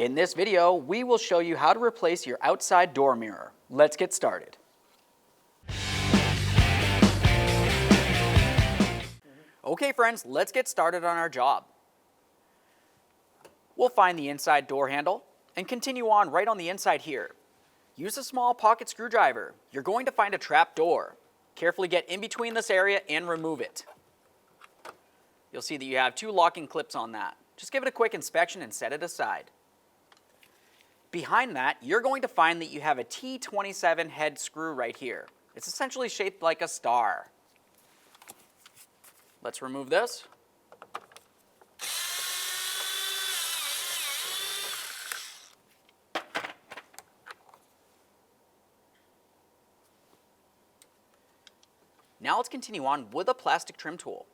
In this video, we will show you how to replace your outside door mirror. Let's get started. Okay friends, let's get started on our job. We'll find the inside door handle and continue on right on the inside here. Use a small pocket screwdriver. You're going to find a trap door. Carefully get in between this area and remove it. You'll see that you have two locking clips on that. Just give it a quick inspection and set it aside. Behind that, you're going to find that you have a T27 head screw right here. It's essentially shaped like a star. Let's remove this. Now let's continue on with a plastic trim tool.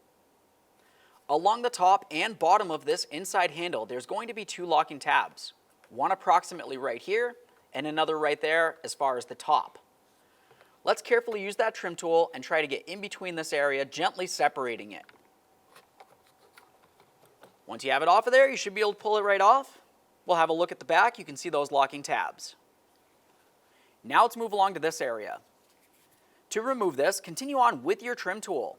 Along the top and bottom of this inside handle, there's going to be two locking tabs. One approximately right here, and another right there as far as the top. Let's carefully use that trim tool and try to get in between this area, gently separating it. Once you have it off of there, you should be able to pull it right off. We'll have a look at the back. You can see those locking tabs. Now let's move along to this area. To remove this, continue on with your trim tool.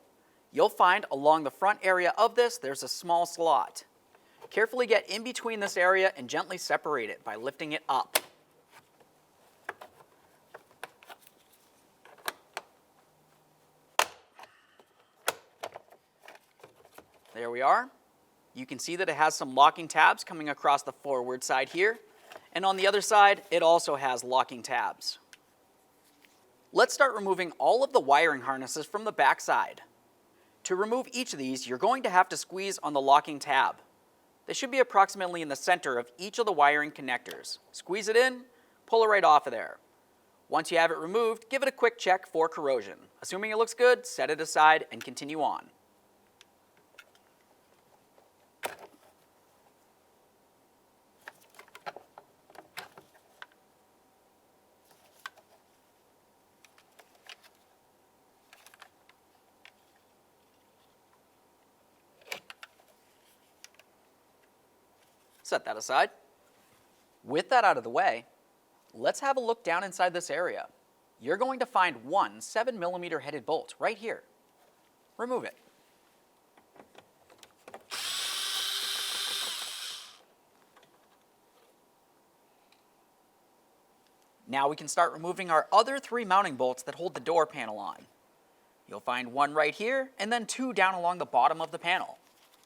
You'll find along the front area of this, there's a small slot. Carefully get in between this area and gently separate it by lifting it up. There we are. You can see that it has some locking tabs coming across the forward side here, and on the other side, it also has locking tabs. Let's start removing all of the wiring harnesses from the back side. To remove each of these, you're going to have to squeeze on the locking tab. They should be approximately in the center of each of the wiring connectors. Squeeze it in, pull it right off of there. Once you have it removed, give it a quick check for corrosion. Assuming it looks good, set it aside and continue on. Set that aside. With that out of the way, let's have a look down inside this area. You're going to find one 7mm headed bolt right here. Remove it. Now we can start removing our other three mounting bolts that hold the door panel on. You'll find one right here and then two down along the bottom of the panel.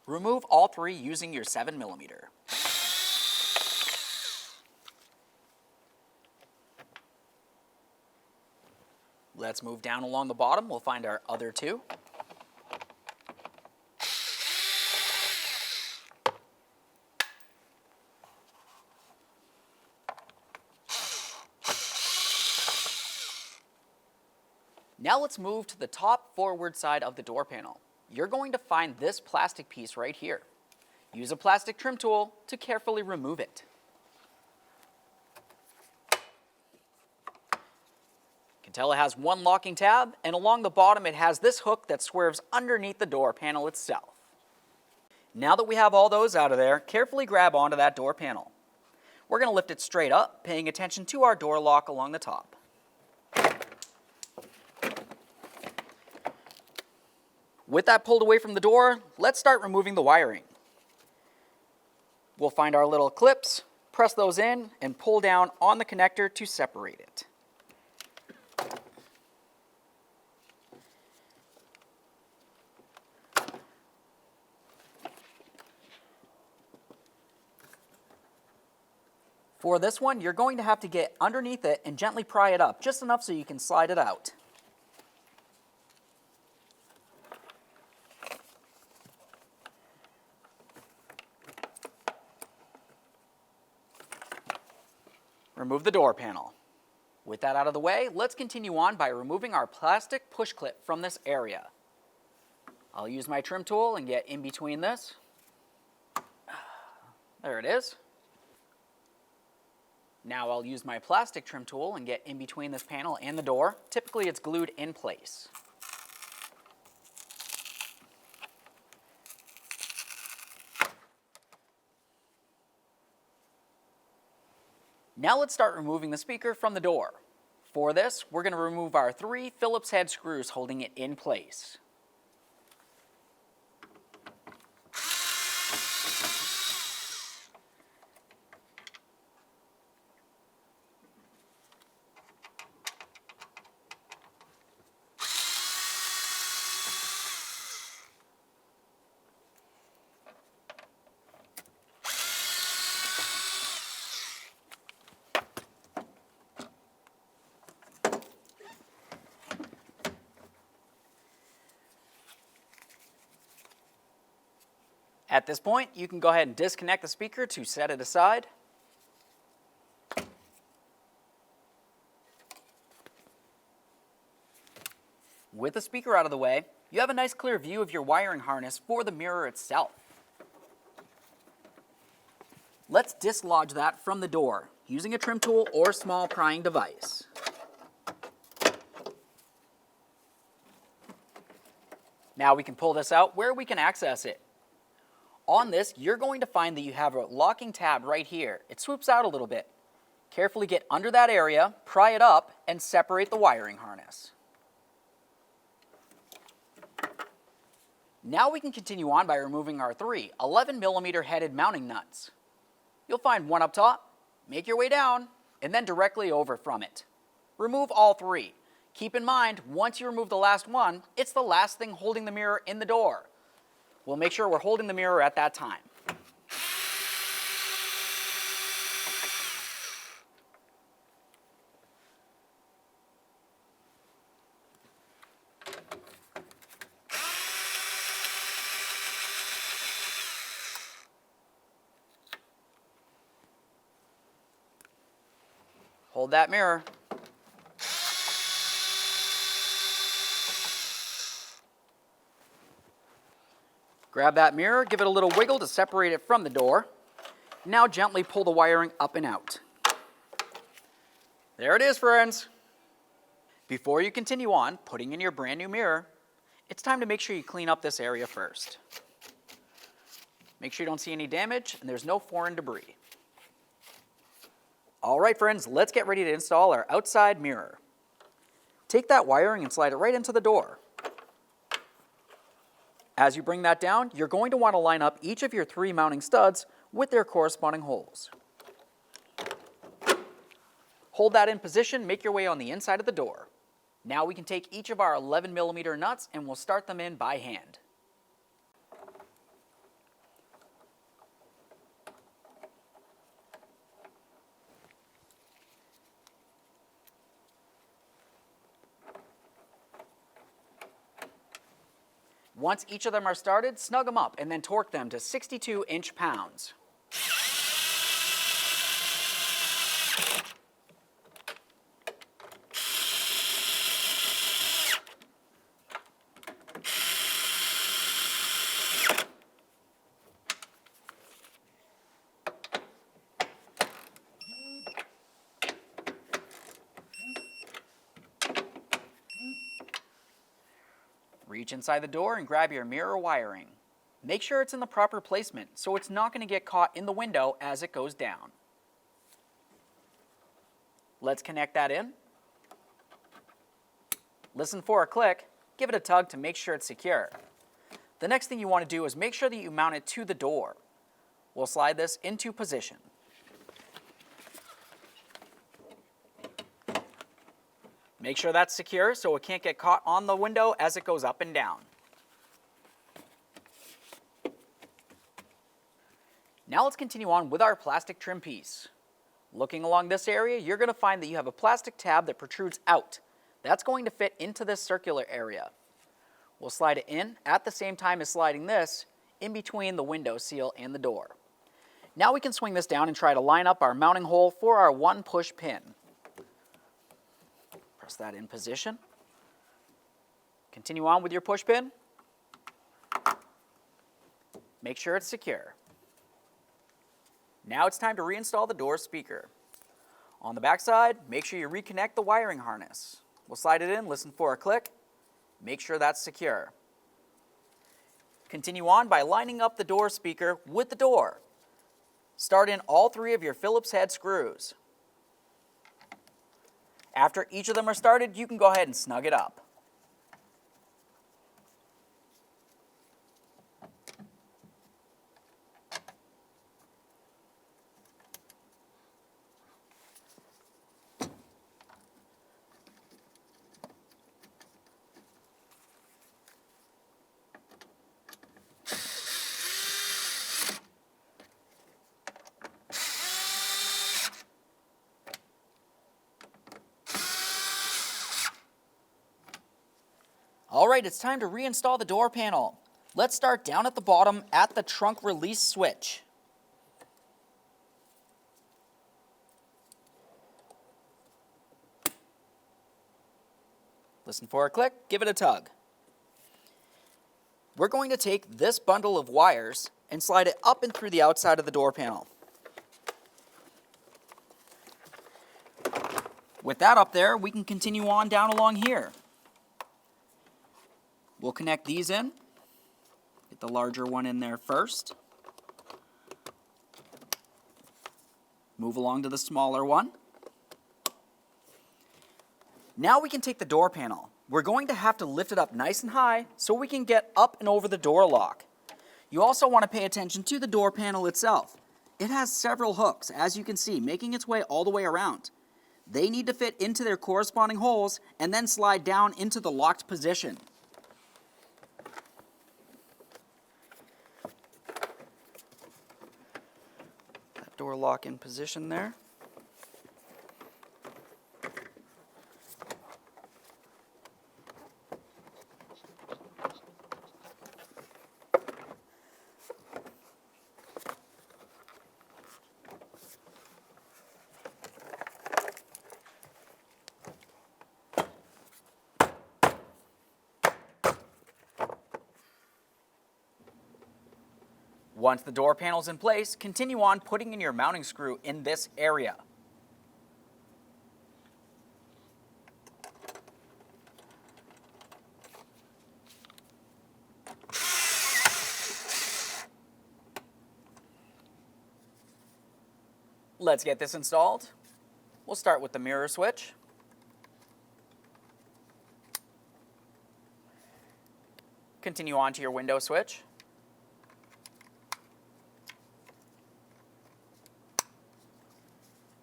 Remove all three using your 7mm. Let's move down along the bottom. We'll find our other two. Now let's move to the top forward side of the door panel. You're going to find this plastic piece right here. Use a plastic trim tool to carefully remove it. You can tell it has one locking tab, and along the bottom it has this hook that swerves underneath the door panel itself. Now that we have all those out of there, carefully grab onto that door panel. We're going to lift it straight up, paying attention to our door lock along the top. With that pulled away from the door, let's start removing the wiring. We'll find our little clips, press those in, and pull down on the connector to separate it. For this one, you're going to have to get underneath it and gently pry it up, just enough so you can slide it out. Remove the door panel. With that out of the way, let's continue on by removing our plastic push clip from this area. I'll use my trim tool and get in between this. There it is. Now I'll use my plastic trim tool and get in between this panel and the door. Typically it's glued in place. Now let's start removing the speaker from the door. For this, we're going to remove our 3 Phillips head screws holding it in place. At this point, you can go ahead and disconnect the speaker to set it aside. With the speaker out of the way, you have a nice clear view of your wiring harness for the mirror itself. Let's dislodge that from the door using a trim tool or small prying device. Now we can pull this out where we can access it. On this, you're going to find that you have a locking tab right here. It swoops out a little bit. Carefully get under that area, pry it up, and separate the wiring harness. Now we can continue on by removing our 3 11mm headed mounting nuts. You'll find one up top, make your way down, and then directly over from it. Remove all 3. Keep in mind, once you remove the last one, it's the last thing holding the mirror in the door. We'll make sure we're holding the mirror at that time. Hold that mirror. Grab that mirror, give it a little wiggle to separate it from the door. Now gently pull the wiring up and out. There it is, friends. Before you continue on putting in your brand new mirror, it's time to make sure you clean up this area first. Make sure you don't see any damage and there's no foreign debris. All right, friends, let's get ready to install our outside mirror. Take that wiring and slide it right into the door. As you bring that down, you're going to want to line up each of your 3 mounting studs with their corresponding holes. Hold that in position, make your way on the inside of the door. Now we can take each of our 11mm nuts and we'll start them in by hand. Once each of them are started, snug them up and then torque them to 62 inch-pounds. Reach inside the door and grab your mirror wiring. Make sure it's in the proper placement so it's not going to get caught in the window as it goes down. Let's connect that in. Listen for a click, give it a tug to make sure it's secure. The next thing you want to do is make sure that you mount it to the door. We'll slide this into position. Make sure that's secure so it can't get caught on the window as it goes up and down. Now let's continue on with our plastic trim piece. Looking along this area, you're going to find that you have a plastic tab that protrudes out. That's going to fit into this circular area. We'll slide it in at the same time as sliding this in between the window seal and the door. Now we can swing this down and try to line up our mounting hole for our 1 push pin. Press that in position. Continue on with your push pin. Make sure it's secure. Now it's time to reinstall the door speaker. On the back side, make sure you reconnect the wiring harness. We'll slide it in, listen for a click. Make sure that's secure. Continue on by lining up the door speaker with the door. Start in all 3 of your Phillips head screws. After each of them are started, you can go ahead and snug it up. All right, it's time to reinstall the door panel. Let's start down at the bottom at the trunk release switch. Listen for a click, give it a tug. We're going to take this bundle of wires and slide it up and through the outside of the door panel. With that up there, we can continue on down along here. We'll connect these in. Get the larger one in there first. Move along to the smaller one. Now we can take the door panel. We're going to have to lift it up nice and high so we can get up and over the door lock. You also want to pay attention to the door panel itself. It has several hooks, as you can see, making its way all the way around. They need to fit into their corresponding holes and then slide down into the locked position. That door lock in position there. Once the door panel is in place, continue on putting in your mounting screw in this area. Let's get this installed. We'll start with the mirror switch. Continue on to your window switch.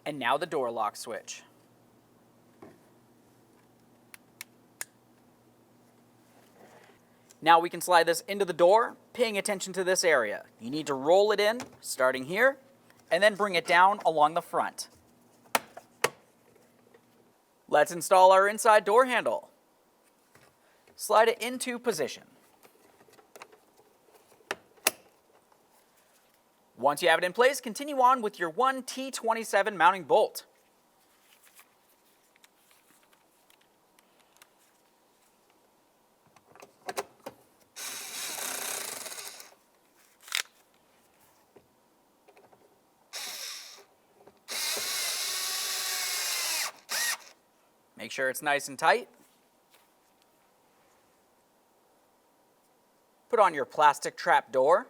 And now the door lock switch. Now we can slide this into the door, paying attention to this area. You need to roll it in, starting here, and then bring it down along the front. Let's install our inside door handle. Slide it into position. Once you have it in place, continue on with your 1T27 mounting bolt. Make sure it's nice and tight. Put on your plastic trap door.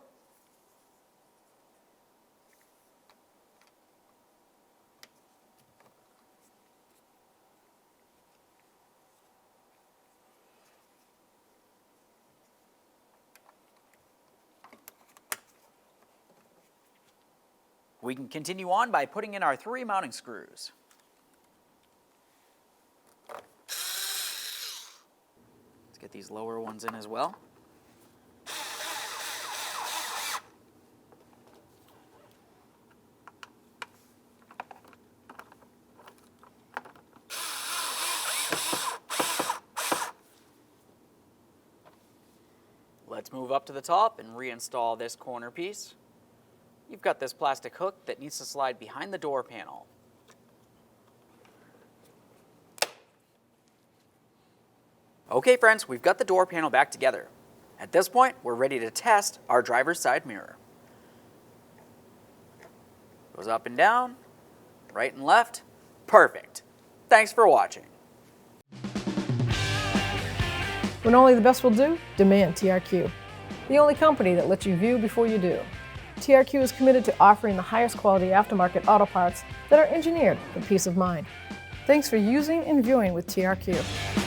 We can continue on by putting in our 3 mounting screws. Let's get these lower ones in as well. Let's move up to the top and reinstall this corner piece. You've got this plastic hook that needs to slide behind the door panel. Okay friends, we've got the door panel back together. At this point, we're ready to test our driver's side mirror. Goes up and down, right and left. Perfect. Thanks for watching. When only the best will do, demand TRQ. The only company that lets you view before you do. TRQ is committed to offering the highest quality aftermarket auto parts that are engineered for peace of mind. Thanks for using and viewing with TRQ.